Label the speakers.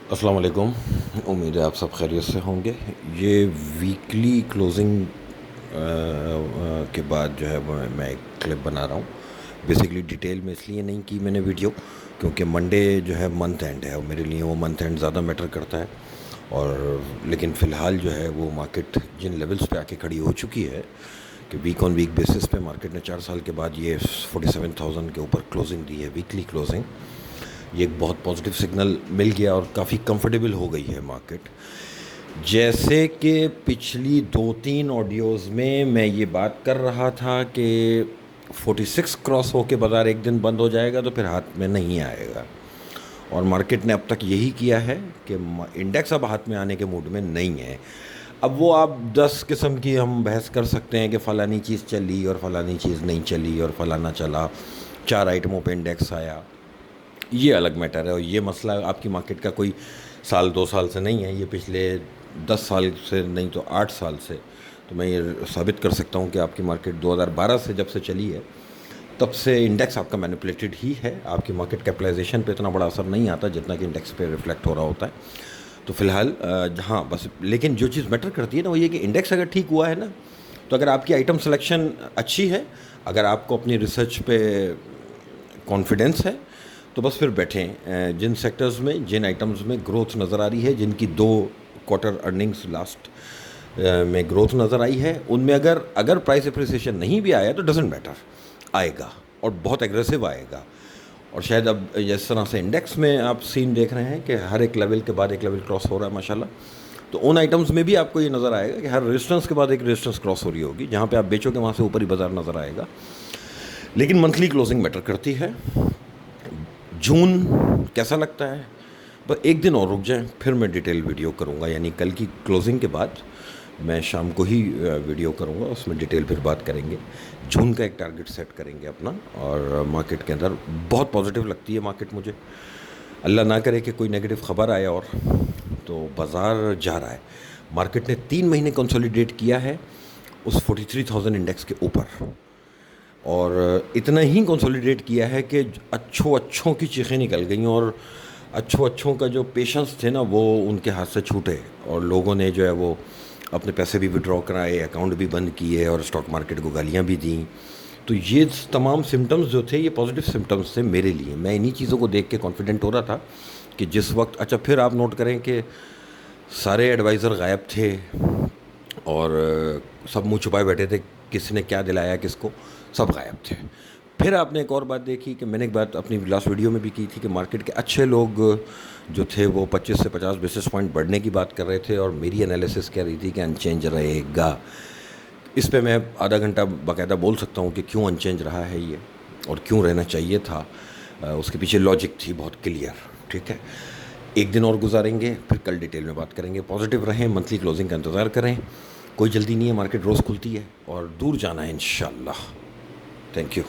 Speaker 1: السلام علیکم. امید ہے آپ سب خیریت سے ہوں گے. یہ ویکلی کلوزنگ کے بعد جو ہے وہ میں ایک کلپ بنا رہا ہوں. بیسکلی ڈیٹیل میں اس لیے نہیں کی میں نے ویڈیو کیونکہ منڈے جو ہے منتھ اینڈ ہے اور میرے لیے وہ منتھ اینڈ زیادہ میٹر کرتا ہے. اور لیکن فی الحال جو ہے وہ مارکیٹ جن لیولز پہ آ کے کھڑی ہو چکی ہے کہ ویک آن ویک بیسس پہ مارکیٹ نے 4 سال کے بعد یہ 47,000 کے اوپر کلوزنگ دی ہے ویکلی کلوزنگ. یہ ایک بہت پازیٹیو سگنل مل گیا اور کافی کمفرٹیبل ہو گئی ہے مارکیٹ. جیسے کہ پچھلی 2-3 آڈیوز میں یہ بات کر رہا تھا کہ 46 کراس ہو کے بازار ایک دن بند ہو جائے گا تو پھر ہاتھ میں نہیں آئے گا. اور مارکیٹ نے اب تک یہی کیا ہے کہ انڈیکس اب ہاتھ میں آنے کے موڈ میں نہیں ہے. اب وہ آپ 10 قسم کی ہم بحث کر سکتے ہیں کہ فلانی چیز چلی اور فلانی چیز نہیں چلی اور فلانا چلا, 4 آئٹموں پہ انڈیکس آیا, یہ الگ میٹر ہے. اور یہ مسئلہ آپ کی مارکیٹ کا کوئی 1-2 سال سے نہیں ہے, یہ پچھلے 10 سال سے نہیں تو 8 سال سے. تو میں یہ ثابت کر سکتا ہوں کہ آپ کی مارکیٹ 2012 سے جب سے چلی ہے تب سے انڈیکس آپ کا مینپولیٹڈ ہی ہے. آپ کی مارکیٹ کیپٹلائزیشن پہ اتنا بڑا اثر نہیں آتا جتنا کہ انڈیکس پہ ریفلیکٹ ہو رہا ہوتا ہے. تو فی الحال جہاں بس, لیکن جو چیز میٹر کرتی ہے نا وہ یہ کہ انڈیکس اگر ٹھیک ہوا ہے نا, تو اگر آپ کی آئٹم سلیکشن اچھی ہے, اگر آپ کو اپنی ریسرچ پہ کانفیڈنس ہے, تو بس پھر بیٹھیں. جن سیکٹرز میں جن آئٹمز میں گروتھ نظر آ رہی ہے, جن کی 2 کوارٹر ارننگز لاسٹ میں گروتھ نظر آئی ہے, ان میں اگر پرائس اپریسیشن نہیں بھی آیا تو ڈزنٹ میٹر, آئے گا اور بہت ایگریسو آئے گا. اور شاید اب جس طرح سے انڈیکس میں آپ سین دیکھ رہے ہیں کہ ہر ایک لیول کے بعد ایک لیول کراس ہو رہا ہے ماشاءاللہ, تو ان آئٹمز میں بھی آپ کو یہ نظر آئے گا کہ ہر ریزسٹنس کے بعد ایک ریزسٹنس کراس ہو رہی ہوگی. جہاں پہ آپ بیچو گے وہاں سے اوپر ہی بازار نظر آئے گا. لیکن منتھلی کلوزنگ میٹر کرتی ہے. جون کیسا لگتا ہے؟ بس ایک دن اور رک جائیں, پھر میں ڈیٹیل ویڈیو کروں گا. یعنی کل کی کلوزنگ کے بعد میں شام کو ہی ویڈیو کروں گا, اس میں ڈیٹیل پھر بات کریں گے. جون کا ایک ٹارگٹ سیٹ کریں گے اپنا. اور مارکیٹ کے اندر بہت پازیٹیو لگتی ہے مارکیٹ مجھے. اللہ نہ کرے کہ کوئی نیگیٹو خبر آئے اور تو بازار جا رہا ہے. مارکیٹ نے 3 مہینے کنسولیڈیٹ کیا ہے اس 43,000 انڈیکس کے اوپر, اور اتنا ہی کنسولیڈیٹ کیا ہے کہ اچھوں کی چیخیں نکل گئیں, اور اچھوں کا جو پیشنس تھے نا وہ ان کے ہاتھ سے چھوٹے, اور لوگوں نے جو ہے وہ اپنے پیسے بھی وڈرا کرائے, اکاؤنٹ بھی بند کیے اور اسٹاک مارکیٹ کو گالیاں بھی دیں. تو یہ تمام سمٹمز جو تھے یہ پازیٹیو سمٹمز تھے میرے لیے. میں انہی چیزوں کو دیکھ کے کانفیڈنٹ ہو رہا تھا کہ جس وقت, اچھا پھر آپ نوٹ کریں کہ سارے ایڈوائزر غائب تھے اور سب منہ چھپائے بیٹھے تھے, کس نے کیا دلایا کس کو, سب غائب تھے. پھر آپ نے ایک اور بات دیکھی کہ میں نے ایک بات اپنی لاسٹ ویڈیو میں بھی کی تھی کہ مارکیٹ کے اچھے لوگ جو تھے وہ 25 سے 50 بیسس پوائنٹ بڑھنے کی بات کر رہے تھے, اور میری انالیسس کہہ رہی تھی کہ انچینج رہے گا. اس پہ میں آدھا گھنٹہ باقاعدہ بول سکتا ہوں کہ کیوں انچینج رہا ہے یہ اور کیوں رہنا چاہیے تھا. اس کے پیچھے لاجک تھی بہت کلیئر. ٹھیک ہے, ایک دن اور گزاریں گے, پھر کل ڈیٹیل میں بات کریں گے. پازیٹیو رہیں, منتھلی کلوزنگ کا انتظار کریں. کوئی جلدی نہیں ہے, مارکیٹ روز کھلتی ہے اور دور جانا ہے انشاءاللہ. Thank you.